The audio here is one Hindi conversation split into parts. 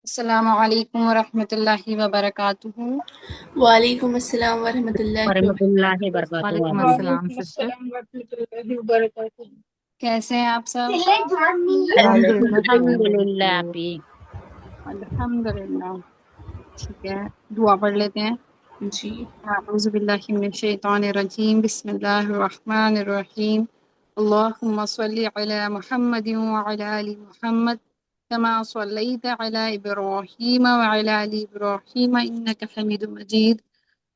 अस्सलामु अलैकुम वरहमतुल्लाहि वबरकातुहू। वालेकुम अस्सलाम वरहमतुल्लाहि वरहमतुल्लाहि वबरकातुहू। बरकातहू वालेकुम अभी। अस्सलाम सिस्टर। कैसे हैं आप सब? वालेकुम अस्सलाम। अल्हम्दुलिल्लाह अभी। अल्हम्दुलिल्लाह। ठीक है, दुआ पढ़ लेते हैं। जी अऊज़ु बिल्लाहि मिनश शैतानिर रजीम, बिस्मिल्लाहिर रहमानिर रहीम। अल्लाहुम्मा सल्लि अला मुहम्मदिन व अला आलि मुहम्मद कमा सल्लैता अला इब्राहीम व अला आलि इब्राहीम इन्नका हमीदुम मजीद।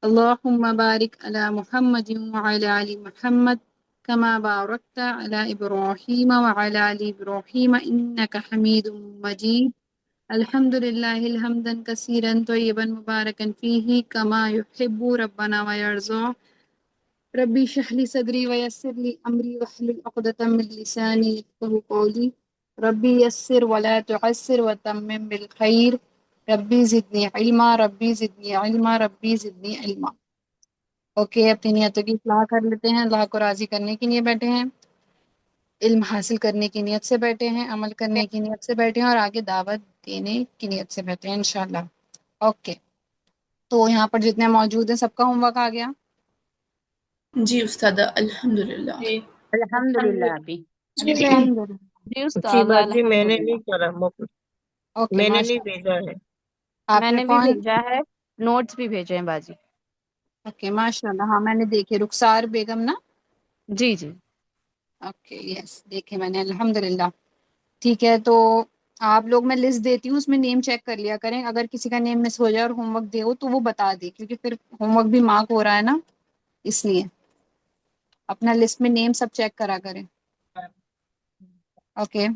अल्लाहुम्मा बारिक अला मुहम्मदिन व अला आलि मुहम्मद कमा बारकता अला इब्राहीम व अला आलि इब्राहीम इन्नका हमीदुम मजीद। अल्हम्दुलिल्लाहि हम्दन कसीरन तय्यबन मुबारकन फीही कमा युहिब्बु रब्बना व यर्ज़ा। रब्बी शहली सदरी व यस्सिर ली अमरी वहलुल उक़दतम मिन लिसानी यफ्क़हू क़ौली। रब्बी यस्सिर व ला तुअस्सिर व तम्मिम बिल खैर। रब्बी ज़िदनी इल्मा, रब्बी ज़िदनी इल्मा, रब्बी ज़िदनी इल्मा। ओके, अपनी नियतों की इस्लाह कर लेते हैं। अल्लाह को राज़ी करने के लिए बैठे हैं, इल्म हासिल करने की नियत से बैठे हैं, अमल करने की नियत से बैठे हैं और आगे दावत देने की नियत से बैठे हैं इंशाल्लाह। ओके, तो यहाँ पर जितने मौजूद हैं सबका होमवर्क आ गया। जी उस्तादा अल्हम्दुलिल्लाह। अल्हम्दुलिल्लाह अभी। अल्हम्दुलिल्लाह। जी अच्छी उस्ताद बात जी, मैंने नहीं अल्हम्दुलिल्लाह। करा ओके, मैंने नहीं माशा। भेजा है। आपने मैंने भी कौन? भेजा है, नोट्स भी भेजे हैं बाजी। ओके, माशाल्लाह। हाँ, मैंने देखे, रुखसार बेगम ना। जी जी। ओके, यस, देखे मैंने, अल्हम्दुलिल्लाह। ठीक है, तो आप लोग, मैं लिस्ट देती हूँ, उसमें नेम चेक कर लिया करें। अगर किसी का नेम मिस हो जाए और होमवर्क दे हो तो वो बता दे, क्योंकि फिर होमवर्क भी मार्क हो रहा है ना, इसलिए अपना लिस्ट में नेम सब चेक करा करें। ओके,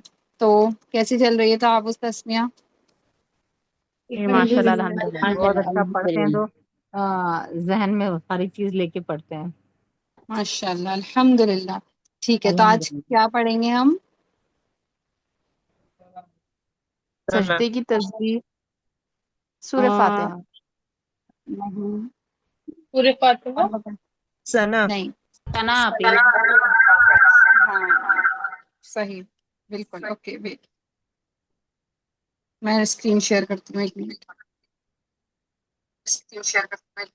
तो कैसी चल रही है ताबुस तस्मिया? ये माशाल्लाह अल्हम्दुलिल्लाह बहुत माशाल्लाह अच्छा पढ़ते हैं, अल्हम्दुलिल्लाह। तो जहन में सारी चीज लेके पढ़ते हैं। माशाल्लाह, अल्हम्दुलिल्लाह। ठीक है, तो आज अल्हम्दुलिल्लाह। क्या पढ़ेंगे हम? सना। सजदे की तस्बीह, सूरह आ, फातिहा। नहीं। पूरे फातिहा। और बता। सना। नहीं। सना अभी। हाँ, सही, बिल्कुल। ओके, वेट, मैं स्क्रीन शेयर करती हूँ, एक मिनट। स्क्रीन शेयर करती हूँ।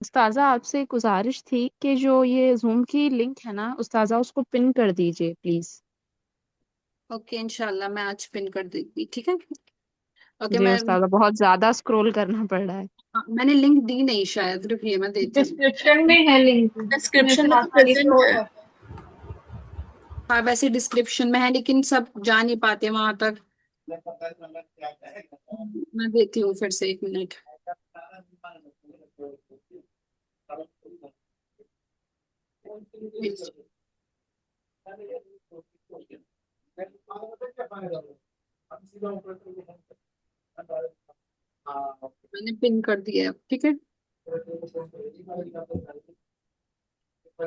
उस्ताजा आपसे एक गुजारिश थी कि जो ये जूम की लिंक है ना उस्ताजा, उसको पिन कर दीजिए प्लीज। ओके, इंशाल्लाह मैं आज पिन कर दूंगी, ठीक है। ओके, जी मैं, उस्ताजा, बहुत ज्यादा स्क्रॉल करना पड़ रहा है। हाँ, मैंने लिंक दी नहीं शायद, रुकिए मैं देती हूँ। डिस्क्रिप्शन में है लिंक, उसमें डिस्क्रिप्शन से में तो आसानी से प्रेजेंट है। होगा। हाँ, वैसे डिस्क्रिप्शन में है, लेकिन सब जा नहीं पाते वहां तक। मैं देती हूँ फिर से, एक मिनट। मैंने पिन कर दिया है, ठीक है।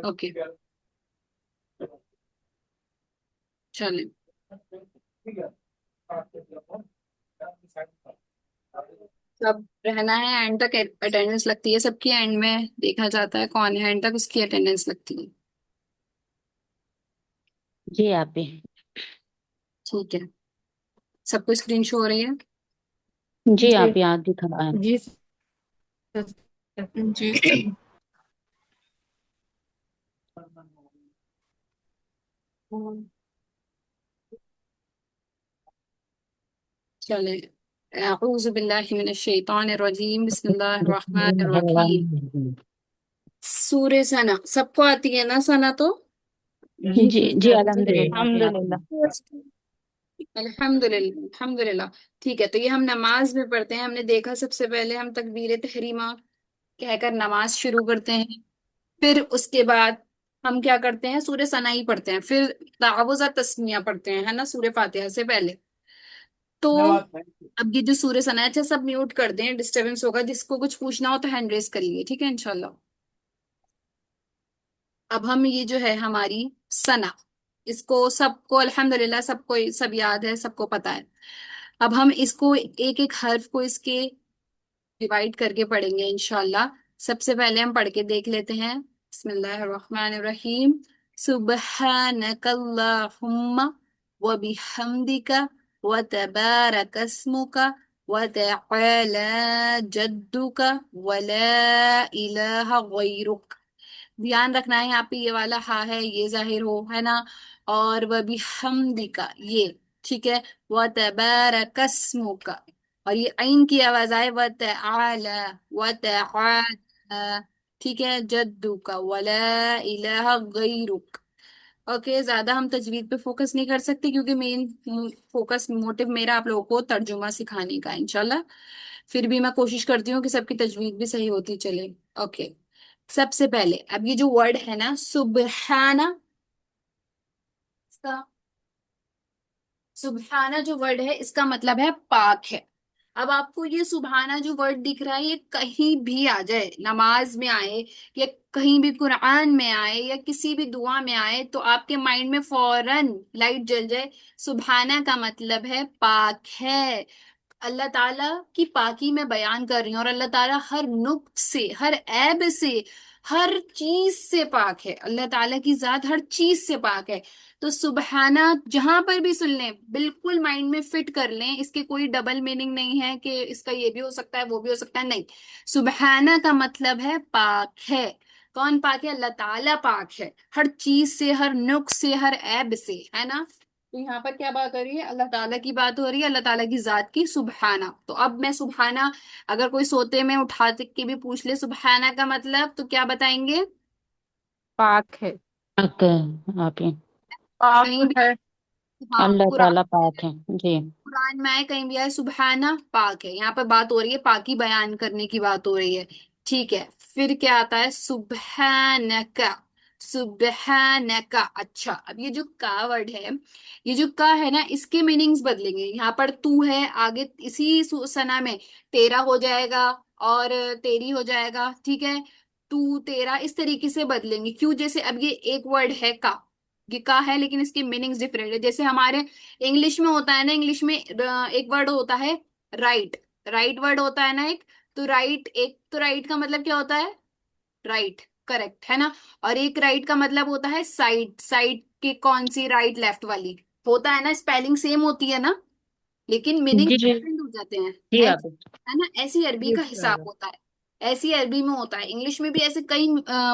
ओके, चलिए। सब रहना है, एंड तक अटेंडेंस लगती है सबकी, एंड में देखा जाता है कौन है एंड तक, उसकी अटेंडेंस लगती है। जी अभी। ठीक है, सबको स्क्रीन शो हो रही है? जी जी अभी आज दिखा रहा है। जी जी उस्ताद। चले, अऊज़ु बिल्लाहि मिनश शैतानिर रजीम, बिस्मिल्लाहिर रहमानिर रहीम। सूरे सना सबको आती है ना, सना तो? जी जी जी सिस्टर अल्हम्दुलिल्लाह अभी आती है। अल्हम्दुलिल्लाह। अल्हम्दुलिल्लाह, अल्हम्दुलिल्लाह। ठीक है, तो ये हम नमाज में पढ़ते हैं। हमने देखा सबसे पहले हम तकबीर तहरीमा कहकर नमाज शुरू करते हैं, फिर उसके बाद हम क्या करते हैं, सूर्य सना ही पढ़ते हैं, फिर तावुज़ तस्मिया पढ़ते हैं, है ना, सूर्य फातिहा से पहले। तो अब ये जो सूर्य सना है, अच्छा सब म्यूट कर दें, डिस्टरबेंस होगा। जिसको कुछ पूछना हो तो हैंड रेस करिए, ठीक है, इंशाल्लाह। अब हम ये जो है हमारी सना, इसको सबको अल्हम्दुलिल्लाह सबको सब याद है, सबको पता है। अब हम इसको एक एक हर्फ को इसके डिवाइड करके पढ़ेंगे इंशाल्लाह। सबसे पहले हम पढ़ के देख लेते हैं। बिस्मिल्लाहिर्रहमानिर्रहीम। सुब्हानकल्लाहुम्मा व बिहम्दिका व तबारकस्मुका व तआला जद्दुका व ला इलाहा गैरुक। ध्यान रखना है यहाँ पे ये वाला हा है ये जाहिर हो, है ना। और वह भी हमदिका ये ठीक है। वह तबारकस्मुका, और ये ऐन की आवाज आए वह तआला, वह तआला ठीक है। जद्दुका वला इलाहा गैरुक। ओके, ज्यादा हम तजवीद पे फोकस नहीं कर सकते क्योंकि मेन फोकस मोटिव मेरा आप लोगों को तर्जुमा सिखाने का है इंशाल्लाह। फिर भी मैं कोशिश करती हूँ कि सबकी तजवीद भी सही होती चले। ओके, सबसे पहले अब ये जो वर्ड है ना सुबहाना, इसका सुबहाना जो वर्ड है इसका मतलब है पाक है। अब आपको ये सुबहाना जो वर्ड दिख रहा है ये कहीं भी आ जाए, नमाज में आए या कहीं भी कुरान में आए या किसी भी दुआ में आए, तो आपके माइंड में फौरन लाइट जल जाए। सुबहाना का मतलब है पाक है। अल्लाह ताला की पाकी में बयान कर रही हूँ, और अल्लाह ताला हर नुक्स से, हर ऐब से, हर चीज से पाक है। अल्लाह ताला की जात हर चीज से पाक है। तो सुबहाना जहां पर भी सुन लें बिल्कुल माइंड में फिट कर लें, इसके कोई डबल मीनिंग नहीं है कि इसका ये भी हो सकता है वो भी हो सकता है, नहीं। सुबहाना का मतलब है पाक है। कौन पाक है? अल्लाह ताला पाक है हर चीज से, हर नुक्स से, हर ऐब से, है ना। तो यहाँ पर क्या बात हो रही है? अल्लाह ताला की बात हो रही है, अल्लाह ताला की जात की सुबहाना। तो अब मैं सुबहाना, अगर कोई सोते में उठा के भी पूछ ले सुबहाना का मतलब, तो क्या बताएंगे? पाक है। पाक है आप ही। पाक कहीं भी, है। हाँ अल्लाह कुरान, ताला पाक है जी। कुरान में आए कहीं भी आए सुबहाना पाक है। यहाँ पर बात हो रही है पाकी बयान करने की बात हो रही है, ठीक है। फिर क्या आता है? सुबहानका, सुबहानका। अच्छा, अब ये जो का वर्ड है, ये जो का है ना, इसके मीनिंग्स बदलेंगे। यहाँ पर तू है, आगे इसी सना में तेरा हो जाएगा और तेरी हो जाएगा, ठीक है। तू तेरा इस तरीके से बदलेंगे। क्यों? जैसे अब ये एक वर्ड है का, ये का है लेकिन इसके मीनिंग्स डिफरेंट है। जैसे हमारे इंग्लिश में होता है ना, इंग्लिश में एक वर्ड होता है राइट, राइट वर्ड होता है ना एक। तो राइट, एक तो राइट का मतलब क्या होता है? राइट, करेक्ट, है ना। और एक राइट का मतलब होता है साइड, साइड के कौन सी? राइट लेफ्ट वाली होता है ना। स्पेलिंग सेम होती है ना, लेकिन मीनिंग जी डिफरेंट हो जाते हैं। जी है आप ही। है ना। ऐसी अरबी जी का हिसाब सर। होता है, ऐसी अरबी में होता है। इंग्लिश में भी ऐसे कई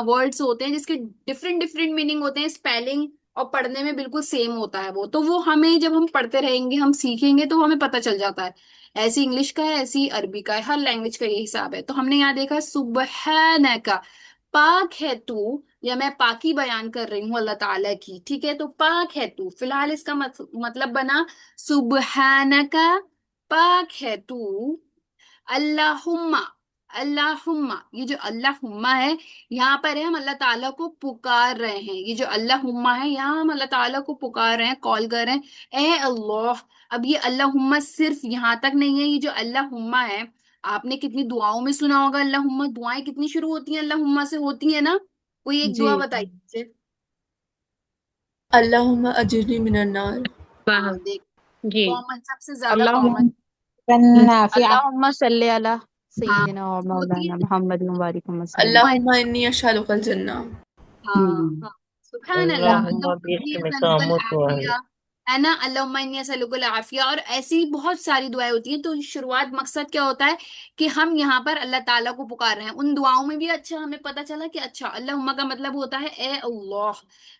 वर्ड्स होते हैं जिसके डिफरेंट डिफरेंट मीनिंग होते हैं, स्पेलिंग और पढ़ने में बिल्कुल सेम होता है वो। तो वो हमें जब हम पढ़ते रहेंगे, हम सीखेंगे तो हमें पता चल जाता है। ऐसी इंग्लिश का है, ऐसी अरबी का है, हर लैंग्वेज का ये हिसाब है। तो हमने यहाँ देखा सुबहानका, पाक है तू, या मैं पाकी बयान कर रही हूँ अल्लाह ताला की, ठीक है। तो पाक है तू, फिलहाल इसका मतलब बना सुबहानका, पाक है तू। अल्लाहुम्मा, अल्लाहुम्मा, ये जो अल्लाहुम्मा है यहाँ पर है, हम अल्लाह ताला को पुकार रहे हैं। ये जो अल्लाहुम्मा है यहाँ हम अल्लाह ताला को पुकार रहे हैं, कॉल कर रहे हैं, ए अल्लाह। अब ये अल्लाहुम्मा सिर्फ यहाँ तक नहीं है, ये जो अल्लाहुम्मा है, आपने कितनी दुआओं में सुना होगा अल्लाहुम्मा। दुआएं कितनी शुरू होती हैं? अल्लाहुम्मा से होती है ना। कोई एक जी। दुआ बताइए मुझे। अल्लाहुम्मा अजिरनी मिनन नार। वाह हाँ देख, जी। कॉमन, सबसे ज्यादा अल्लाह कॉमन। अल्लाहुम्मा सल्ली अला हाँ सय्यिदिना व होती मौलाना है। मुहम्मद व बारिक वसल्लम। अल्लाहुम्मा इन्नी अस्अलुकल जन्नह। हाँ हम्म। हाँ, सुभान अल्लाह। अल्लाहुम्मा अल्लाहुम्मा इन्नी बिस्मिका असअलुकल अमूतु व अहया। आफिया, है ना। अल्लाहुम्मा इन्नी असअलुकल आफिया। और ऐसी बहुत सारी दुआएं होती हैं। तो शुरुआत, मकसद क्या होता है कि हम यहाँ पर अल्लाह ताला को पुकार रहे हैं। उन दुआओं में भी अच्छा हमें पता चला कि अच्छा अल्लाहुम्मा का मतलब होता है ए अल्लाह,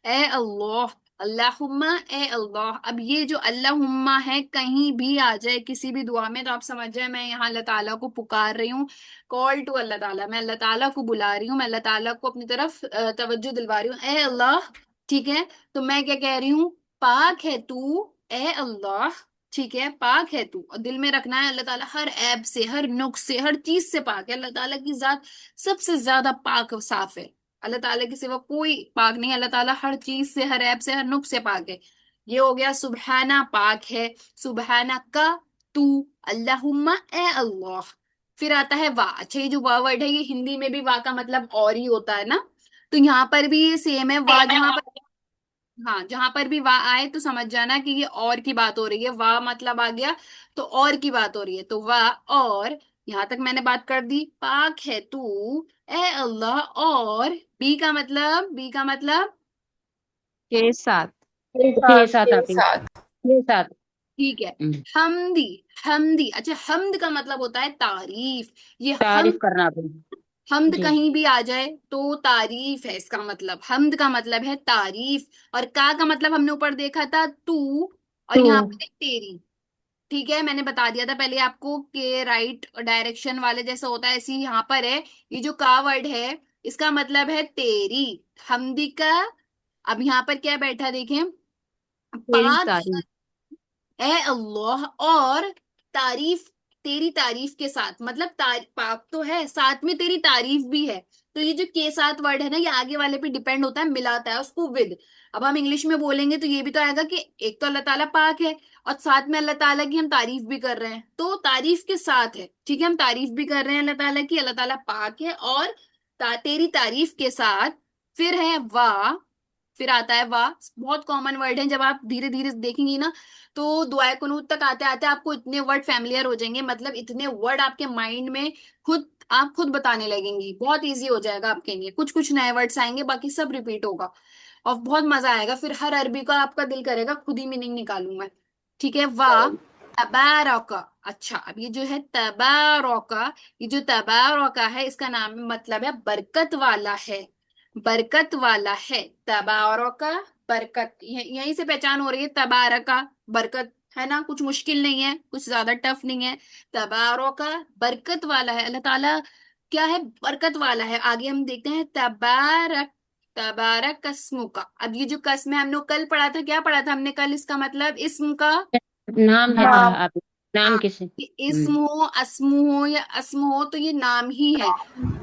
ए अल्लाह, अल्लाहुम्मा, ए अल्लाह। अब ये जो अल्लाहुम्मा है कहीं भी आ जाए किसी भी दुआ में, तो आप समझ जाए मैं यहाँ अल्लाह ताला को पुकार रही हूँ, कॉल टू अल्लाह ताला, मैं अल्लाह ताला को बुला रही हूँ, मैं अल्लाह ताला को अपनी तरफ तवज्जो दिलवा रही हूँ, ए अल्लाह, ठीक है। तो मैं क्या कह रही हूँ? पाक है तू, ए अल्लाह, ठीक है। पाक है तू, और दिल में रखना है अल्लाह ताला हर ऐब से, हर नुक्स से, हर चीज से पाक है। अल्लाह ताला की जात सबसे ज्यादा पाक और साफ है। अल्लाह ताला के सिवा कोई पाक नहीं है। अल्लाह ताला हर चीज से, हर ऐब से, हर नुक्स से पाक है। ये हो गया सुबहाना, पाक है। सुबहाना का तू, अल्लाहुम्मा, ए अल्लाह। फिर आता है वाह। अच्छा, ये जो वाह वर्ड है ये हिंदी में भी वाह का मतलब और ही होता है ना। तो यहाँ पर भी ये सेम है वाह। जहां पर, हाँ, जहां पर भी वाह आए तो समझ जाना कि ये और की बात हो रही है। वाह मतलब आ गया तो और की बात हो रही है। तो वाह और, यहाँ तक मैंने बात कर दी, पाक है तू ए अल्लाह। और बी का मतलब के साथ। के के साथ। साथ के आप ही, साथ। के साथ। ठीक है। हम्म, हमदी, हमदी, अच्छा हमद का मतलब होता है तारीफ। ये हम तारीफ करना आप ही। हमद जी। कहीं भी आ जाए तो तारीफ है इसका मतलब। हमद का मतलब है तारीफ। और का मतलब हमने ऊपर देखा था तू, और तो यहाँ पर है तेरी। ठीक है, मैंने बता दिया था पहले आपको कि राइट डायरेक्शन वाले जैसा होता है, ऐसे ही यहाँ पर है। ये जो का वर्ड है इसका मतलब है तेरी, हमदी का। अब यहाँ पर क्या बैठा देखें, तेरी पाक तारीफ। ए अल्लाह और तारीफ, तेरी तारीफ के साथ, मतलब पाक तो है साथ में तेरी तारीफ भी है। तो ये जो के साथ वर्ड है ना, ये आगे वाले पे डिपेंड होता है, मिलाता है उसको विद। अब हम इंग्लिश में बोलेंगे तो ये भी तो आएगा कि एक तो अल्लाह ताला पाक है और साथ में अल्लाह ताला की हम तारीफ भी कर रहे हैं, तो तारीफ के साथ है। ठीक है, हम तारीफ भी कर रहे हैं अल्लाह ताला की, अल्लाह ताला पाक है और तेरी तारीफ के साथ। फिर है वाह, फिर आता है वाह। बहुत कॉमन वर्ड है, जब आप धीरे धीरे देखेंगी ना तो दुआए कुनूत तक आते आते आपको इतने वर्ड फैमिलियर हो जाएंगे, मतलब इतने वर्ड आपके माइंड में खुद आप खुद बताने लगेंगी, बहुत इजी हो जाएगा आपके लिए। कुछ कुछ नए वर्ड्स आएंगे, बाकी सब रिपीट होगा और बहुत मजा आएगा। फिर हर अरबी का आपका दिल करेगा खुद ही मीनिंग निकालूं मैं। ठीक है, वाह तबारका। अच्छा, अब ये जो है तबारका, ये जो तबारका है इसका नाम मतलब है बरकत वाला है, बरकत वाला है। तबारका बरकत, यहीं से पहचान हो रही है तबारका, बरकत है ना, कुछ मुश्किल नहीं है, कुछ ज्यादा टफ नहीं है। तबारका बरकत वाला है, अल्लाह ताला क्या है, बरकत वाला है। आगे हम देखते हैं तबारक, तबारक कस्मु का। अब ये जो कसम है हमने कल पढ़ा था, क्या पढ़ा था हमने कल, इसका मतलब इस्म का। नाम है नाम। आप, नाम हाँ, किसे। ये इस्म हो अस्म हो या अस्म हो तो ये नाम ही है।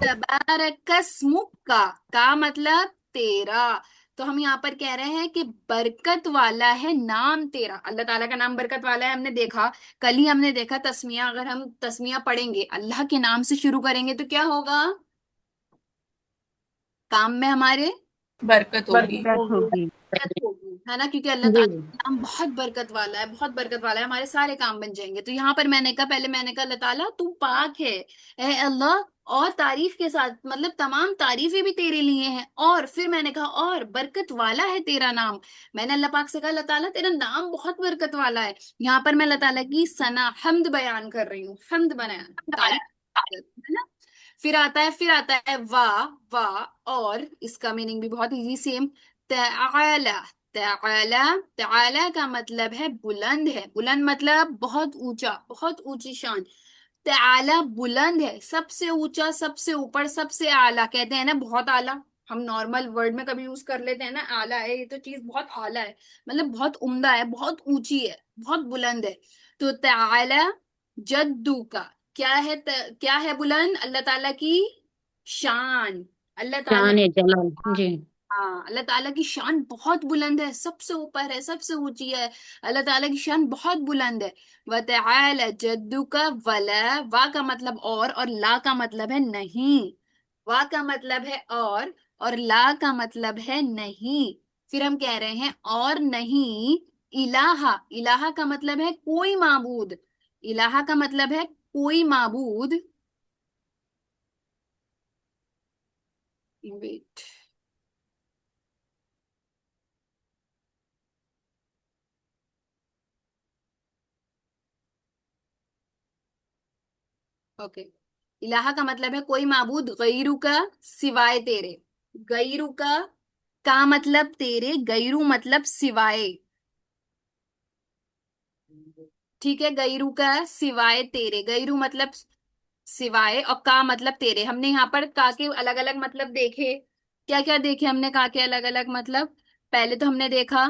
तबारकस्मुक का मतलब तेरा। तो हम यहाँ पर कह रहे हैं कि बरकत वाला है नाम तेरा, अल्लाह ताला का नाम बरकत वाला है। हमने देखा, कल ही हमने देखा तस्मिया, अगर हम तस्मिया पढ़ेंगे अल्लाह के नाम से शुरू करेंगे तो क्या होगा, काम में हमारे बरकत होगी। बरकत बरकत होगी। होगी। बरकत होगी, है ना, क्योंकि अल्लाह जी। ताला का नाम बहुत बरकत वाला है, बहुत बरकत वाला है, हमारे सारे काम बन जाएंगे। तो यहाँ पर मैंने कहा, पहले मैंने कहा अल्लाह ताला तू पाक है ए अल्लाह, और तारीफ के साथ, मतलब तमाम तारीफें भी तेरे लिए हैं। और फिर मैंने कहा और बरकत वाला है तेरा नाम। मैंने अल्लाह पाक से कहा अल्लाह ताला तेरा नाम बहुत बरकत वाला है। यहाँ पर मैं अल्लाह ताला की सना हमद बयान कर रही हूँ, हमद बयान, तारीफ, है ना। फिर आता है वाह, वाह। और इसका मीनिंग भी बहुत इजी सेम, तआला, तआला, तआला का मतलब है बुलंद है, बुलंद मतलब बहुत ऊंचा, बहुत ऊंची शान। तआला बुलंद है, सबसे ऊंचा, सबसे ऊपर, सबसे आला, कहते हैं ना बहुत आला। हम नॉर्मल वर्ड में कभी यूज कर लेते हैं ना, आला है ये तो चीज बहुत आला है, मतलब बहुत उम्दा है, बहुत ऊंची है, बहुत बुलंद है। तो तआला जद्दू का क्या है, क्या है बुलंद, अल्लाह ताला की शान। अल्लाह ताला, शान है जलाल। जी। हाँ अल्लाह ताला की शान बहुत बुलंद है, सबसे ऊपर है, सबसे ऊंची है। अल्लाह ताला की शान बहुत बुलंद है। वतआला जद्दुका वला, वा का मतलब और ला का मतलब है नहीं। वा का मतलब है और ला का मतलब है नहीं। फिर हम कह रहे हैं और नहीं, इलाहा, इलाहा का मतलब है कोई माबूद, इलाहा का मतलब है कोई माबूद। Wait, okay. इलाहा का मतलब है कोई माबूद गैरू का, सिवाय तेरे। गैरू का मतलब तेरे, गैरू मतलब सिवाय। ठीक है, गैरू का सिवाय तेरे, गैरू मतलब सिवाय, और का मतलब तेरे। हमने यहाँ पर का के अलग अलग मतलब देखे, क्या क्या देखे हमने का के अलग अलग मतलब। पहले तो हमने देखा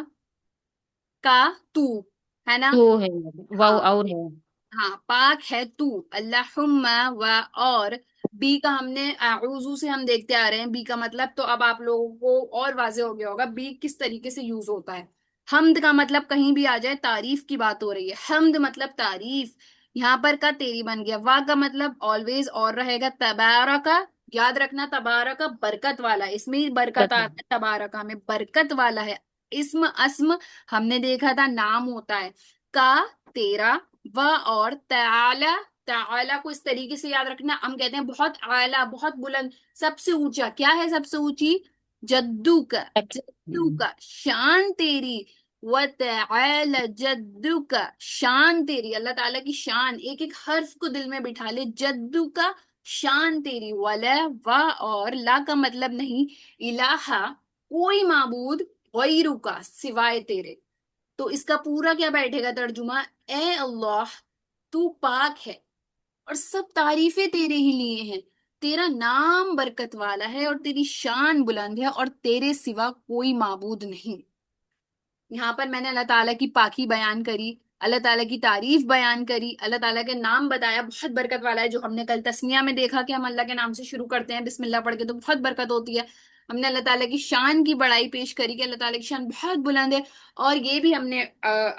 का तू, है ना। तो है, वाव हाँ, और है। हाँ पाक है तू, अल्लाहुम्मा व। और बी का हमने आऊजू से हम देखते आ रहे हैं बी का मतलब, तो अब आप लोगों को और वाजे हो गया होगा बी किस तरीके से यूज होता है। हमद का मतलब कहीं भी आ जाए, तारीफ की बात हो रही है, हमद मतलब तारीफ। यहाँ पर का तेरी बन गया। वाह का मतलब ऑलवेज और रहेगा। तबारका, याद रखना तबारका बरकत वाला है, इसमें ही बरकत आ बता। रहा है, तबारका में बरकत वाला है। इस्म अस्म हमने देखा था नाम होता है। का तेरा, व और तआला ताला को इस तरीके से याद रखना, हम कहते हैं बहुत आला, बहुत बुलंद, सबसे ऊंचा। क्या है सबसे ऊंची? जद्दू का, जद्दू का शान तेरी। व तआला जद्दू का शान तेरी, अल्लाह ताला की शान, एक एक हर्फ को दिल में बिठा ले। जद्दू का शान तेरी, वला, वा और ला का मतलब नहीं, इलाहा कोई माबूद, गैरू का सिवाय तेरे। तो इसका पूरा क्या बैठेगा तर्जुमा? ए अल्लाह, तू पाक है और सब तारीफें तेरे ही लिए हैं। तेरा नाम बरकत वाला है और तेरी शान बुलंद है और तेरे सिवा कोई माबूद नहीं। यहाँ पर मैंने अल्लाह ताला की पाकी बयान करी, अल्लाह ताला की तारीफ बयान करी, अल्लाह ताला के नाम बताया, बहुत बरकत वाला है। जो हमने कल तस्मिया में देखा कि हम अल्लाह के नाम से शुरू करते हैं बिस्मिल्लाह पढ़ के तो बहुत बरकत होती है। हमने अल्लाह ताला की शान की बड़ाई पेश करी कि अल्लाह ताला की शान बहुत बुलंद है। और ये भी हमने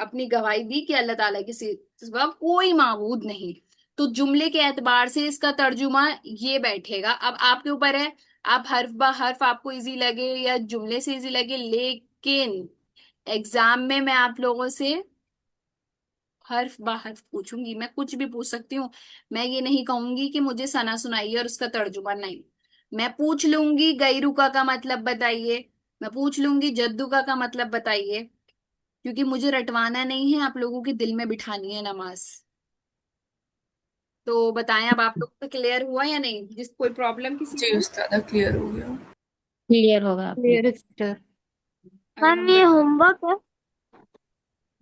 अपनी गवाही दी कि अल्लाह ताला के सिवा कोई माबूद नहीं। तो जुमले के एतबार से इसका तर्जुमा ये बैठेगा। अब आपके ऊपर है, आप हर्फ बा हर्फ आपको इजी लगे या जुमले से इजी लगे, लेकिन एग्जाम में मैं आप लोगों से हर्फ बा हर्फ पूछूंगी। मैं कुछ भी पूछ सकती हूँ। मैं ये नहीं कहूंगी कि मुझे सना सुनाइए और उसका तर्जुमा नहीं। मैं पूछ लूंगी गैरुका का मतलब बताइए, मैं पूछ लूंगी जद्दूका का मतलब बताइए, क्योंकि मुझे रटवाना नहीं है, आप लोगों के दिल में बिठानी है नमाज। तो बताएं, अब आप लोग को क्लियर हुआ या नहीं? जिस कोई प्रॉब्लम किसी जी को? उस्ताद क्लियर हो गया। क्लियर होगा आपकी। Clear sister. मैम ये अल्हम्दुलिल्लाह। होमवर्क है?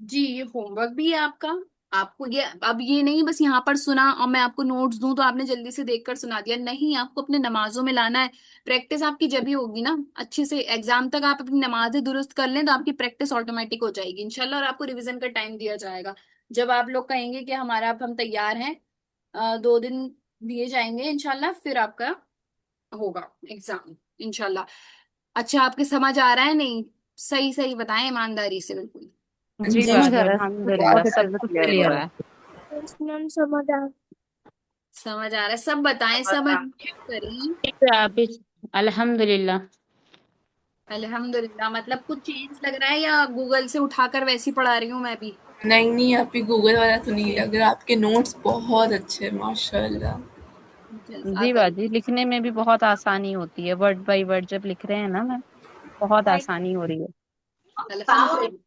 जी ये होमवर्क भी है आपका। आपको ये, अब ये नहीं बस यहाँ पर सुना और मैं आपको नोट्स दूं तो आपने जल्दी से देखकर सुना दिया, नहीं, आपको अपने नमाजों में लाना है। प्रैक्टिस आपकी जब भी होगी ना अच्छे से, एग्जाम तक आप अपनी नमाजें दुरुस्त कर लें तो आपकी प्रैक्टिस ऑटोमेटिक हो जाएगी इंशाल्लाह, और आपको रिवीजन का टाइम दिया जाएगा। जब आप लोग कहेंगे कि हमारा अब हम तैयार हैं, 2 दिन दिए जाएंगे इंशाल्लाह, फिर आपका होगा एग्जाम इंशाल्लाह। अच्छा, आपके समझ आ रहा है नहीं? सही सही बताएं, ईमानदारी से बिल्कुल। जी जी समझ भाभी आ रहा है, अल्हम्दुलिल्लाह बहुत अच्छे सब से कुछ क्लियर हो क्लियर रहा है। है। यस मैम समझ आ। समझ आ रहा है? सब बताएं, सब अनम्यूट करें। आप भी अल्हम्दुलिल्लाह। अल्हम्दुलिल्लाह मतलब कुछ चेंज लग रहा है या गूगल से उठाकर वैसी पढ़ा रही हूँ मैं भी? नहीं नहीं, आप ही गूगल वाला तो नहीं लग रहा, आपके नोट्स बहुत अच्छे हैं माशाल्लाह। जी बाजी, लिखने में भी बहुत आसानी होती है, वर्ड बाय वर्ड जब लिख रहे हैं ना मैम, बहुत आसानी हो रही है। अल्हम्दुलिल्लाह।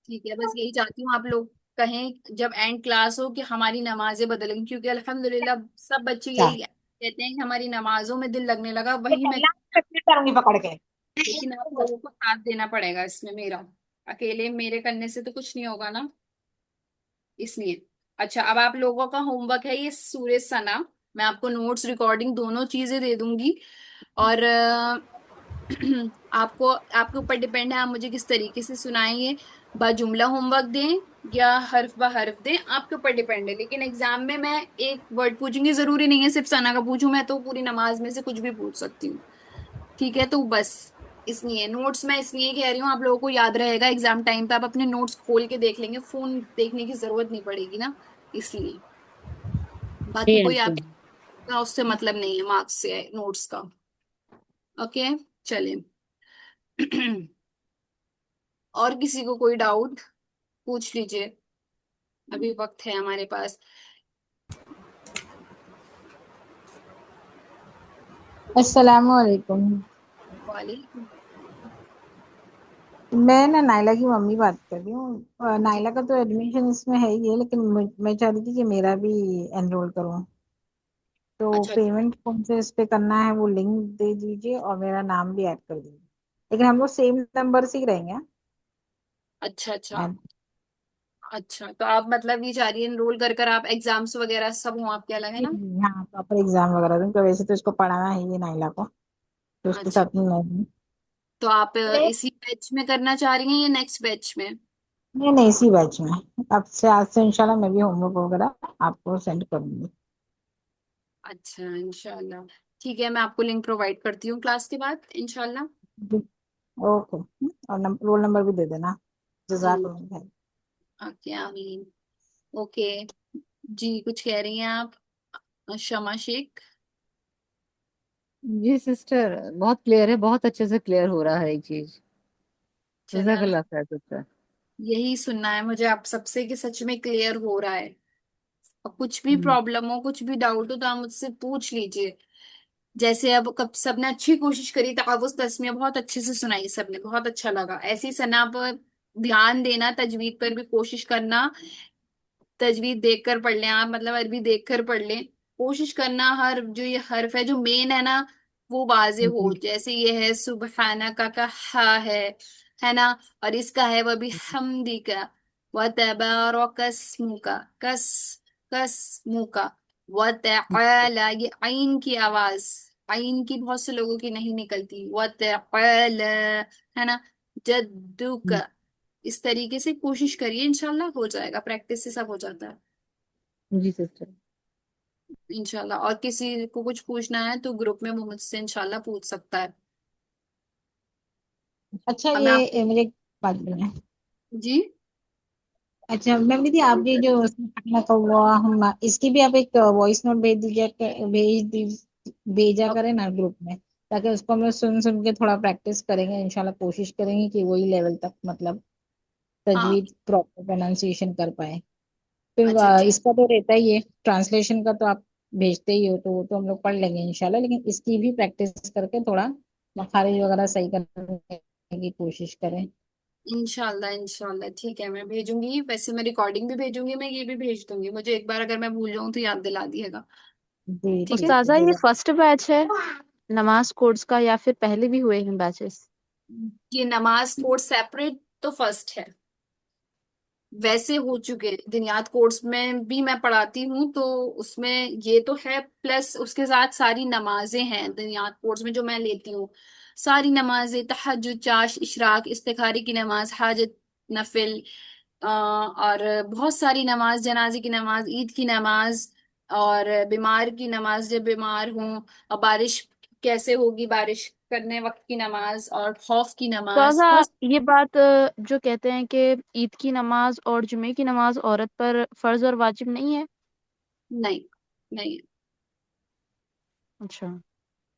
ठीक है, बस यही चाहती हूँ आप लोग कहें जब एंड क्लास हो कि हमारी नमाजें बदलेंगी, क्योंकि अल्हम्दुलिल्लाह सब बच्चे यही कहते हैं कि हमारी नमाजों में दिल लगने लगा, वही मैं। करूंगी पकड़ के। लेकिन आप लोगों को साथ देना पड़ेगा इसमें मेरा, अकेले मेरे करने से तो कुछ नहीं होगा ना, इसलिए। अच्छा, अब आप लोगों का होमवर्क है ये सूरज सना। मैं आपको नोट्स रिकॉर्डिंग दोनों चीजें दे दूंगी, और आपको, आपके ऊपर डिपेंड है आप मुझे किस तरीके से सुनाएंगे, जुमला होमवर्क दें या हर्फ बा हर्फ दें, आपके ऊपर डिपेंड है। लेकिन एग्जाम में मैं एक वर्ड पूछूंगी, जरूरी नहीं है सिर्फ सना का पूछूं, मैं तो पूरी नमाज में से कुछ भी पूछ सकती हूँ। ठीक है, तो बस इसलिए नोट्स मैं इसलिए कह रही हूँ, आप लोगों को याद रहेगा एग्जाम टाइम पे, आप अपने नोट्स खोल के देख लेंगे, फोन देखने की जरूरत नहीं पड़ेगी ना, इसलिए। बाकी जी कोई आंटी। आपका उससे मतलब नहीं है, मार्क्स से, नोट्स का। ओके, चलिए। और किसी को कोई डाउट पूछ लीजिए, अभी वक्त है हमारे पास। अस्सलाम वालेकुम। वालेकुम। मैं ना नाइला की मम्मी बात कर रही हूँ। नाइला का तो एडमिशन इसमें है ही है, लेकिन मैं चाह रही थी कि मेरा भी एनरोल करूँ। तो अच्छा पेमेंट कौन से इस पे करना है वो लिंक दे दीजिए और मेरा नाम भी ऐड कर दीजिए। लेकिन हम लोग सेम नंबर से ही रहेंगे। अच्छा अच्छा। हाँ? अच्छा, तो आप मतलब ये चाह रही है एनरोल कर कर आप एग्जाम्स वगैरह सब हो आपके अलग, है जी ना? जी, हाँ प्रॉपर एग्जाम वगैरह दूँ, तो वैसे तो इसको पढ़ाना है ये नाइला को, तो उसके अच्छा, साथ में मैं भी। तो आप इसी बैच में करना चाह रही हैं या नेक्स्ट बैच में? नहीं नहीं, इसी बैच में। अब से आज से इंशाल्लाह मैं भी होमवर्क वगैरह आपको सेंड करूंगी। अच्छा इंशाल्लाह। ठीक है, मैं आपको लिंक प्रोवाइड करती हूँ क्लास के बाद इंशाल्लाह। जी, ओके। और रोल नंबर भी दे देना। जी, जजाकल्लाह खैर। ओके, आमीन। ओके। जी कुछ कह रही हैं आप, शमा शेख? जी सिस्टर, बहुत क्लियर है, बहुत अच्छे से क्लियर हो रहा है ये चीज। चला, जज़ाकल्लाह खैर सिस्टर। यही सुनना है मुझे आप सबसे कि सच में क्लियर हो रहा है। और कुछ भी प्रॉब्लम हो, कुछ भी डाउट हो तो आप मुझसे पूछ लीजिए। जैसे अब कब सबने अच्छी कोशिश करी, तावुज़ तस्मीया बहुत अच्छे से सुनाई, सबने बहुत अच्छा लगा। ऐसी सना पर ध्यान देना, तजवीद पर भी कोशिश करना। तजवीद देखकर पढ़ लें आप, मतलब अरबी देखकर पढ़ लें। कोशिश करना हर जो ये हर्फ है जो मेन है ना, वो वाजे हो। जी जैसे ये है सुबहानका का हा है ना। और इसका है वह भी हमदी का, व तबारकस्मुका, कस कस मुका, व तआला, ये आइन की आवाज, आइन की बहुत से लोगों की नहीं निकलती, व तआला, है ना। जद्दुका, इस तरीके से कोशिश करिए, इंशाल्लाह हो जाएगा, प्रैक्टिस से सब हो जाता है जी सिस्टर। इंशाल्लाह। और किसी को कुछ पूछना है तो ग्रुप में वो मुझसे इंशाल्लाह पूछ सकता है। अच्छा, अब मैं आप मुझे एक बात बोलना है। जी। अच्छा मैं बोली थी, आप ये जो खाना का हुआ, हम इसकी भी आप एक वॉइस नोट भेज दीजिए, भेजा करें ना ग्रुप में, ताकि उसको हम लोग सुन सुन के थोड़ा प्रैक्टिस करेंगे, इंशाल्लाह कोशिश करेंगे कि वही लेवल तक मतलब हाँ। तजवीज प्रॉपर प्रोनाउंसिएशन कर पाए। फिर अच्छा अच्छा। इसका तो रहता ही है, ट्रांसलेशन का तो आप भेजते ही हो, तो वो तो हम लोग पढ़ लेंगे इंशाल्लाह, लेकिन इसकी भी प्रैक्टिस करके थोड़ा मखारिज वगैरह सही करने की कोशिश करें। इंशाल्लाह इंशाल्लाह ठीक है, मैं भेजूंगी। वैसे मैं रिकॉर्डिंग भी भेजूंगी, मैं ये भी भेज दूंगी। मुझे एक बार अगर मैं भूल जाऊं तो याद दिला दिएगा। जी ठीक है। ठीक है, उस्ताजा, ये जरूर। फर्स्ट बैच है नमाज कोर्स का या फिर पहले भी हुए हैं बैचेस? ये नमाज कोर्स सेपरेट तो फर्स्ट है। वैसे हो चुके दिनियात कोर्स में भी मैं पढ़ाती हूँ, तो उसमें ये तो है, प्लस उसके साथ सारी नमाजें हैं दिनियात कोर्स में जो मैं लेती हूँ। सारी नमाजें, तहज्जुद, चाश, इशराक, इस्तिखारे की नमाज, हाजत, नफिल, और बहुत सारी नमाज, जनाजे की नमाज, ईद की नमाज, और बीमार की नमाज जब बीमार हूँ, और बारिश कैसे होगी, बारिश करने वक्त की नमाज, और खौफ की नमाज, उस्ताजा, बहुत। ये बात जो कहते हैं कि ईद की नमाज और जुमे की नमाज औरत पर फर्ज और वाजिब नहीं है? नहीं नहीं। अच्छा।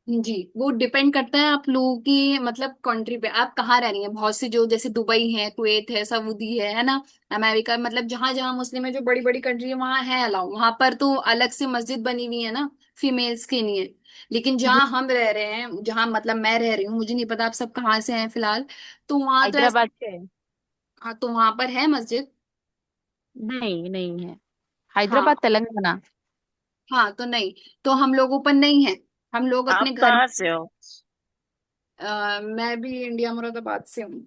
जी, वो डिपेंड करता है आप लोगों की मतलब कंट्री पे, आप कहाँ रह रही हैं। बहुत सी जो जैसे दुबई है, कुवैत है, सऊदी है ना, अमेरिका, मतलब जहां जहां मुस्लिम है, जो बड़ी बड़ी कंट्री है वहां है अलाउ, वहां पर तो अलग से मस्जिद बनी हुई है ना फीमेल्स के लिए। लेकिन जी। जहां हम रह रहे हैं, जहां मतलब मैं रह रही हूँ, मुझे नहीं पता आप सब कहाँ से हैं फिलहाल, तो वहां तो ऐसा। हैदराबाद से है। हाँ, तो वहां पर है मस्जिद। नहीं, नहीं है। हाँ। हैदराबाद तेलंगाना। हाँ तो नहीं, तो हम लोगों पर नहीं है। हम लोग आप अपने घर। कहाँ से हो? मैं भी इंडिया मुरादाबाद से हूँ।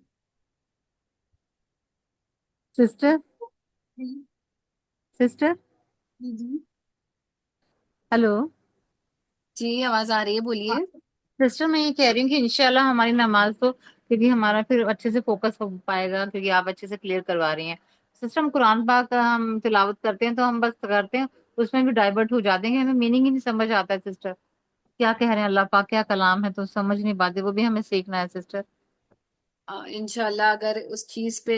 सिस्टर। सिस्टर। जी। हेलो। जी, आवाज आ रही है, बोलिए। सिस्टर मैं ये कह रही हूँ कि इंशाल्लाह हमारी नमाज तो, क्योंकि हमारा फिर अच्छे से फोकस हो पाएगा, क्योंकि आप अच्छे से क्लियर करवा रही हैं। सिस्टर हम कुरान पाक का हम तिलावत करते हैं तो हम बस करते हैं, उसमें भी डाइवर्ट हो जाते हैं, हमें मीनिंग ही नहीं समझ आता है सिस्टर। क्या कह रहे हैं अल्लाह पाक, क्या कलाम है, तो समझ नहीं पाते, वो भी हमें सीखना है सिस्टर। इंशाल्लाह अगर उस चीज पे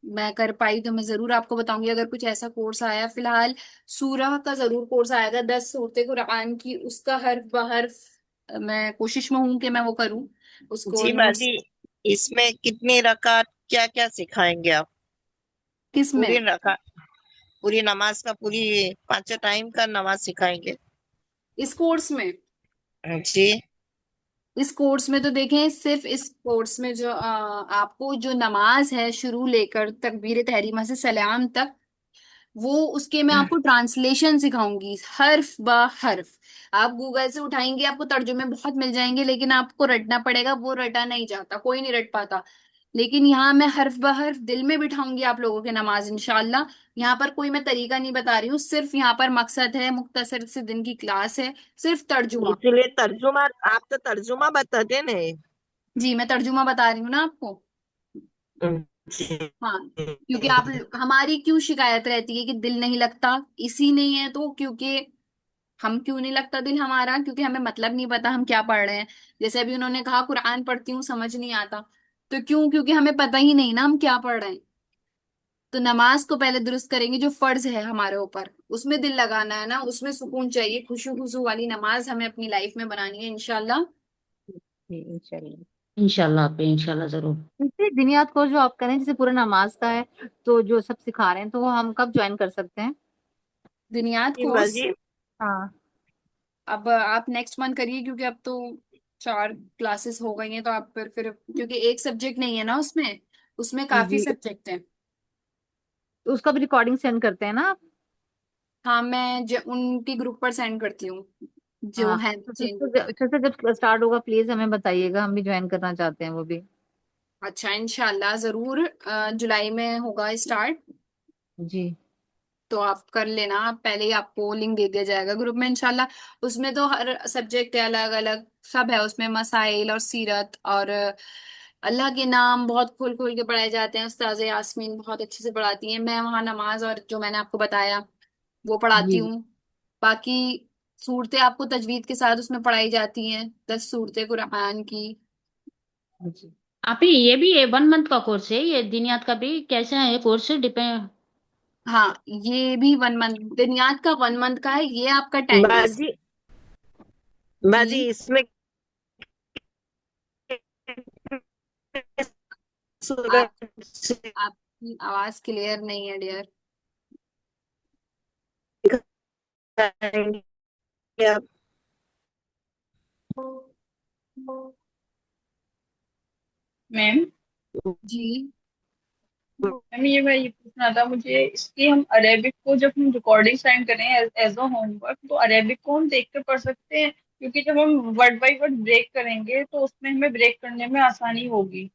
मैं कर पाई तो मैं जरूर आपको बताऊंगी। अगर कुछ ऐसा कोर्स आया, फिलहाल सूरह का जरूर कोर्स आएगा, 10 सूरत कुरान की, उसका हर्फ बहर्फ मैं कोशिश में हूँ कि मैं वो करूँ, उसको जी नोट्स। बाजी, इसमें कितनी रकात, क्या क्या सिखाएंगे आप? किस पूरी में? रका पूरी नमाज का, पूरी पांचों टाइम का नमाज सिखाएंगे? इस कोर्स में? जी। इस कोर्स में तो देखें, सिर्फ इस कोर्स में जो आपको जो नमाज है शुरू लेकर तकबीर तहरीमा से सलाम तक, वो उसके मैं आपको ट्रांसलेशन सिखाऊंगी हर्फ ब हर्फ। आप गूगल से उठाएंगे, आपको तर्जुमे बहुत मिल जाएंगे, लेकिन आपको रटना पड़ेगा, वो रटा नहीं जाता, कोई नहीं रट पाता। लेकिन यहाँ मैं हर्फ ब हर्फ दिल में बिठाऊंगी आप लोगों के नमाज इंशाल्लाह। यहाँ पर कोई मैं तरीका नहीं बता रही हूँ, सिर्फ यहाँ पर मकसद है, मुख्तसर से दिन की क्लास है, सिर्फ तर्जुमा। इसलिए तर्जुमा, आप तो तर्जुमा बताते नहीं। जी, मैं तर्जुमा बता रही हूँ ना आपको। जी। हाँ, क्योंकि आप, हमारी क्यों शिकायत रहती है कि दिल नहीं लगता, इसी नहीं है तो, क्योंकि हम क्यों नहीं लगता दिल हमारा, क्योंकि हमें मतलब नहीं पता हम क्या पढ़ रहे हैं। जैसे अभी उन्होंने कहा कुरान पढ़ती हूँ समझ नहीं आता, तो क्यों? क्योंकि हमें पता ही नहीं ना हम क्या पढ़ रहे हैं। तो नमाज को पहले दुरुस्त करेंगे, जो फर्ज है हमारे ऊपर, उसमें दिल लगाना है ना, उसमें सुकून चाहिए, खुशू खुशू वाली नमाज हमें अपनी लाइफ में बनानी है इंशाल्लाह। जी इंशाल्लाह। इंशाल्लाह आप इंशाल्लाह जरूर। जैसे दिनियात कोर्स जो आप करें, जैसे पूरा नमाज का है, तो जो सब सिखा रहे हैं, तो वो हम कब ज्वाइन कर सकते हैं? दुनियात जी कोर्स। बाजी। हाँ अब आप नेक्स्ट मंथ करिए, क्योंकि अब तो 4 क्लासेस हो गई हैं, तो आप फिर क्योंकि एक सब्जेक्ट नहीं है ना उसमें, उसमें काफी जी, सब्जेक्ट हैं। तो उसका भी रिकॉर्डिंग सेंड करते हैं ना आप? हाँ, मैं उनकी ग्रुप पर सेंड करती हूँ जो हाँ, है तो चेंज। फिर से जब स्टार्ट होगा प्लीज हमें बताइएगा, हम भी ज्वाइन करना चाहते हैं वो भी। अच्छा, इंशाल्लाह जरूर। जुलाई में होगा स्टार्ट, जी तो आप कर लेना। पहले ही आपको लिंक दे दिया जाएगा ग्रुप में इंशाल्लाह। उसमें तो हर सब्जेक्ट है अलग अलग, सब है उसमें, मसाइल और सीरत और अल्लाह के नाम बहुत खोल खोल के पढ़ाए जाते हैं। उस्ताद यास्मीन बहुत अच्छे से पढ़ाती हैं। मैं वहाँ नमाज और जो मैंने आपको बताया वो पढ़ाती जी हूँ। बाकी सूरतें आपको तजवीद के साथ उसमें पढ़ाई जाती हैं, 10 सूरतें कुरान की। जी। आप ही ये भी 1 मंथ का कोर्स है ये दिनियात का भी, कैसा है कोर्स डिपेंड? हाँ, ये भी 1 मंथ, बुनियाद का 1 मंथ का है, ये आपका 10 डेज। बाजी, बाजी जी। इसमें आप सूरत आपकी आवाज क्लियर नहीं है डियर। सिखाएंगे आप? मैम जी। मैम ये मैं ये पूछना था मुझे, इसकी हम अरेबिक को जब हम रिकॉर्डिंग साइन करें एज अ होमवर्क, तो अरेबिक को हम देख कर पढ़ सकते हैं? क्योंकि जब हम वर्ड बाय वर्ड ब्रेक करेंगे तो उसमें हमें ब्रेक करने में आसानी होगी।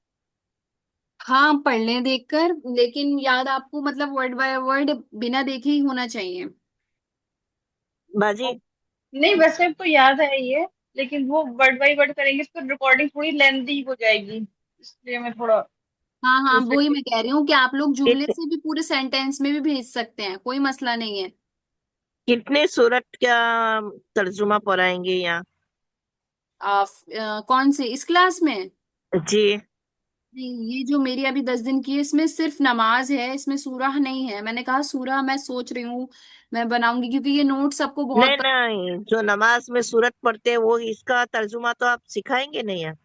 हाँ, पढ़ लें देखकर, लेकिन याद आपको मतलब वर्ड बाय वर्ड बिना देखे ही होना चाहिए। बाजी, नहीं वैसे तो याद है ये, लेकिन वो वर्ड बाय वर्ड करेंगे तो रिकॉर्डिंग थोड़ी लेंथी हो जाएगी, इसलिए मैं थोड़ा हाँ हाँ, पूछ वही रही मैं थी। कह रही हूँ कि आप लोग जुमले कित, से भी पूरे सेंटेंस में भी भेज सकते हैं, कोई मसला नहीं है। कितने सूरत का तर्जुमा पढ़ाएंगे यहाँ? आप कौन से इस क्लास में? जी। नहीं, ये जो मेरी अभी 10 दिन की है, इसमें सिर्फ नमाज है, इसमें सूरह नहीं है। मैंने कहा सूरह मैं सोच रही हूँ मैं बनाऊंगी, क्योंकि ये नोट सबको बहुत नहीं नहीं, जो नमाज में सूरत पढ़ते हैं वो इसका तर्जुमा तो आप सिखाएंगे नहीं है?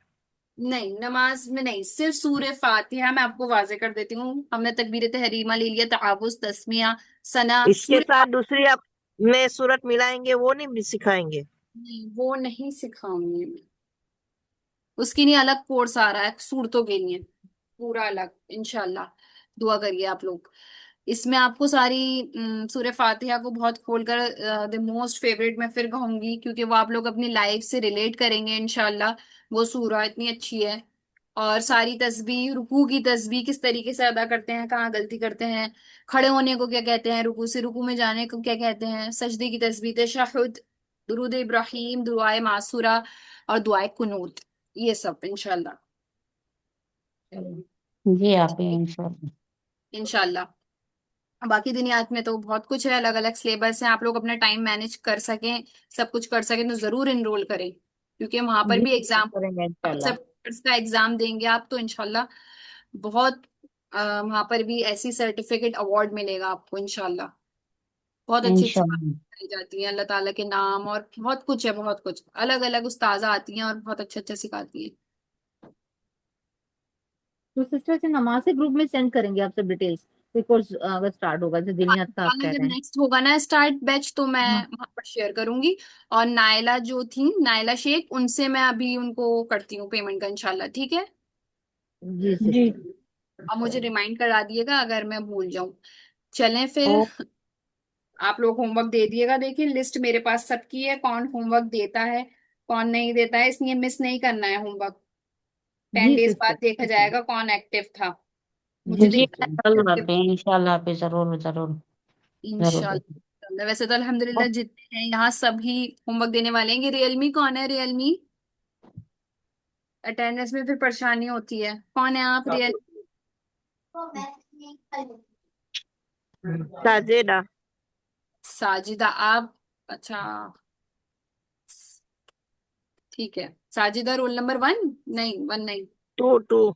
नहीं, नमाज में नहीं, सिर्फ सूर्य फातिहा। मैं आपको वाजे कर देती हूँ, हमने तकबीर तहरीमा ले लिया, तआवुज, तस्मिया, सना, इसके सूर्य साथ दूसरी आप में सूरत मिलाएंगे, वो नहीं सिखाएंगे? नहीं, वो नहीं सिखाऊंगी मैं। उसके लिए अलग कोर्स आ रहा है सूरतों के लिए, पूरा अलग इंशाल्लाह। दुआ करिए आप लोग। इसमें आपको सारी सूर्य फातिहा को बहुत खोलकर द मोस्ट फेवरेट मैं फिर कहूंगी, क्योंकि वो आप लोग अपनी लाइफ से रिलेट करेंगे इंशाल्लाह। वो सूरा इतनी अच्छी है। और सारी तस्बीह, रुकू की तस्बीह किस तरीके से अदा करते हैं, कहाँ गलती करते हैं, खड़े होने को क्या कहते हैं, रुकू से रुकू में जाने को क्या कहते हैं, सजदे की तस्बीह, तशहुद, दुरूद इब्राहिम, दुआए मासूरा और दुआए कुनूत, ये सब इंशाल्लाह। जी आप ही इंशाल्लाह। इंशाल्लाह। बाकी दुनियात में तो बहुत कुछ है, अलग अलग सिलेबस है, आप लोग अपना टाइम मैनेज कर सकें, सब कुछ कर सकें, तो जरूर इनरोल करें, क्योंकि वहां पर जी भी एग्जाम, करेंगे इंशाल्लाह। सब का एग्जाम देंगे आप, तो इंशाल्लाह बहुत वहां पर भी ऐसी सर्टिफिकेट अवार्ड मिलेगा आपको इंशाल्लाह। बहुत अच्छी अच्छी बातें इंशाल्लाह। सिखाई जाती हैं, अल्लाह ताला के नाम और बहुत कुछ है, बहुत कुछ अलग अलग उस्ताजा आती हैं और बहुत अच्छा अच्छा सिखाती हैं। तो सिस्टर से नमाज से ग्रुप में सेंड करेंगे आप सब डिटेल्स, कोई कोर्स अगर स्टार्ट होगा जैसे दिनियत का आप इंशाल्लाह कह जब रहे हैं। नेक्स्ट होगा ना स्टार्ट बैच, तो मैं हाँ वहां पर शेयर करूंगी। और नायला जो थी, नायला शेख, उनसे मैं अभी उनको करती हूँ पेमेंट का इंशाल्लाह, ठीक है। जी जी सिस्टर। अब मुझे रिमाइंड करा दिएगा अगर मैं भूल जाऊं। चलें फिर। ओ आप लोग होमवर्क दे दिएगा, देखिए लिस्ट मेरे पास सबकी है, कौन होमवर्क देता है कौन नहीं देता है, इसलिए मिस नहीं करना है होमवर्क। टेन जी डेज बाद सिस्टर। देखा जाएगा कौन एक्टिव था, मुझे जी जी देखना सिस्टर। इंशाल्लाह है। आप ही, इंशाल्लाह आप ही, जरूर जरूर जरूर। इंशाल्लाह। वैसे तो अल्हम्दुलिल्लाह जितने हैं यहाँ सभी होमवर्क देने वाले हैं। ये रियलमी कौन है, रियलमी अटेंडेंस में फिर परेशानी होती है, कौन है आप रियल? साजेदा। साजिदा आप? अच्छा, ठीक है। Sajida roll number 1? नहीं 1 नहीं, टू टू।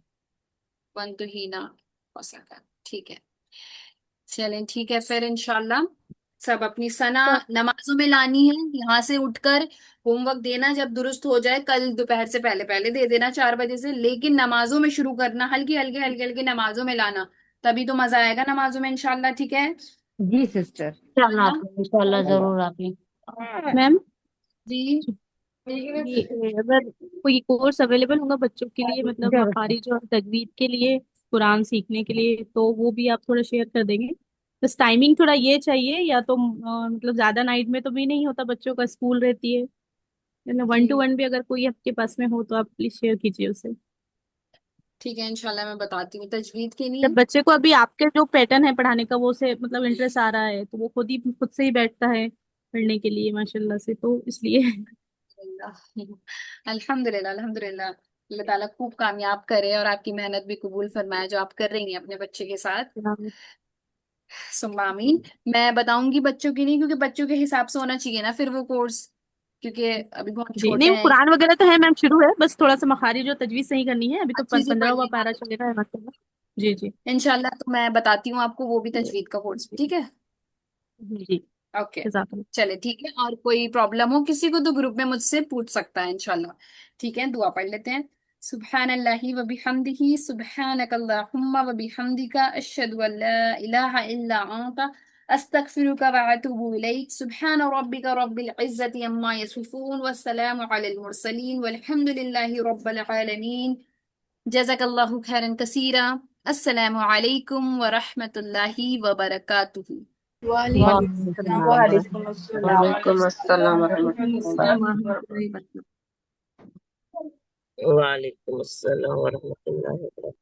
1 तो ही ना हो सकता, ठीक है। चलें ठीक है फिर इंशाल्लाह। सब अपनी सना नमाजों में लानी है, यहाँ से उठकर होमवर्क देना जब दुरुस्त हो जाए, कल दोपहर से पहले पहले दे देना 4 बजे से, लेकिन नमाजों में शुरू करना, हल्की हल्की हल्की हल्की नमाजों में लाना, तभी तो मजा आएगा नमाजों में इंशाल्लाह, ठीक है। जी सिस्टर। इंशाल्लाह जरूर आपने। मैम जी ये अगर कोई कोर्स अवेलेबल होगा बच्चों के लिए, मतलब जरूर sir। मखारिज और तजवीद के लिए, कुरान सीखने के लिए, तो वो भी आप थोड़ा शेयर कर देंगे। बस टाइमिंग थोड़ा ये चाहिए, या तो मतलब ज्यादा नाइट में तो भी नहीं होता, बच्चों का स्कूल रहती है। वन टू जी वन भी अगर कोई आपके पास में हो तो आप प्लीज शेयर कीजिए उसे। ठीक है, इंशाल्लाह मैं बताती हूँ तजवीद के जब लिए। बच्चे को अभी आपके जो पैटर्न है पढ़ाने का वो से मतलब इंटरेस्ट आ रहा है, तो वो खुद से ही बैठता है पढ़ने के लिए माशाल्लाह से, तो इसलिए अल्हम्दुलिल्लाह अल्हम्दुलिल्लाह। अल्लाह ताला खूब कामयाब करे और आपकी मेहनत भी कबूल फरमाए जो आप कर रही हैं अपने बच्चे के साथ। सुम्मा आमीन। मैं बताऊंगी बच्चों की नहीं, क्योंकि बच्चों के हिसाब से होना चाहिए ना फिर वो कोर्स, क्योंकि अभी बहुत जी नहीं, छोटे वो हैं। कुरान वगैरह तो है मैम, शुरू है, बस थोड़ा सा मखारी जो तजवीज सही करनी है, अभी तो अच्छे से पढ़ 15वां लेंगे पारा चल रहा है माशाल्लाह। जी जी इंशाल्लाह। तो मैं बताती हूँ आपको वो भी तजवीद का कोर्स, जी ठीक है। जी। ओके, जज़ाकल्लाह। चले ठीक है। और कोई प्रॉब्लम हो किसी को तो ग्रुप में मुझसे पूछ सकता है इंशाल्लाह। ठीक है, दुआ पढ़ लेते हैं। सुब्हानल्लाहि व बिहम्दिही सुब्हानकल्लाहुम्मा व बिहम्दिका अशहदु अल्ला इलाहा इल्ला अंता अस्तगफिरुका व अतूबु इलैक। सुब्हान रब्बिका रब्बिल इज्जति अम्मा यसिफून व सलामु अलल मुरसलीन वल्हम्दुलिल्लाहि रब्बिल आलमीन। जज़ाकल्लाहु खैरन कसीरा। अस्सलामु अलैकुम व रहमतुल्लाहि व बरकातुहू। वालेकुम वालेकुम अस्सलाम अस्सलाम वालेकुम वरहमतुल्लाहि अस्सलाम वालेकुम अस्सलाम वरहमतुल्लाहि वरहमतुल्लाह। वबरकातुहू। वालेकुम अस्सलाम। वालेकुम अस्सलाम वरहमतुल्लाह।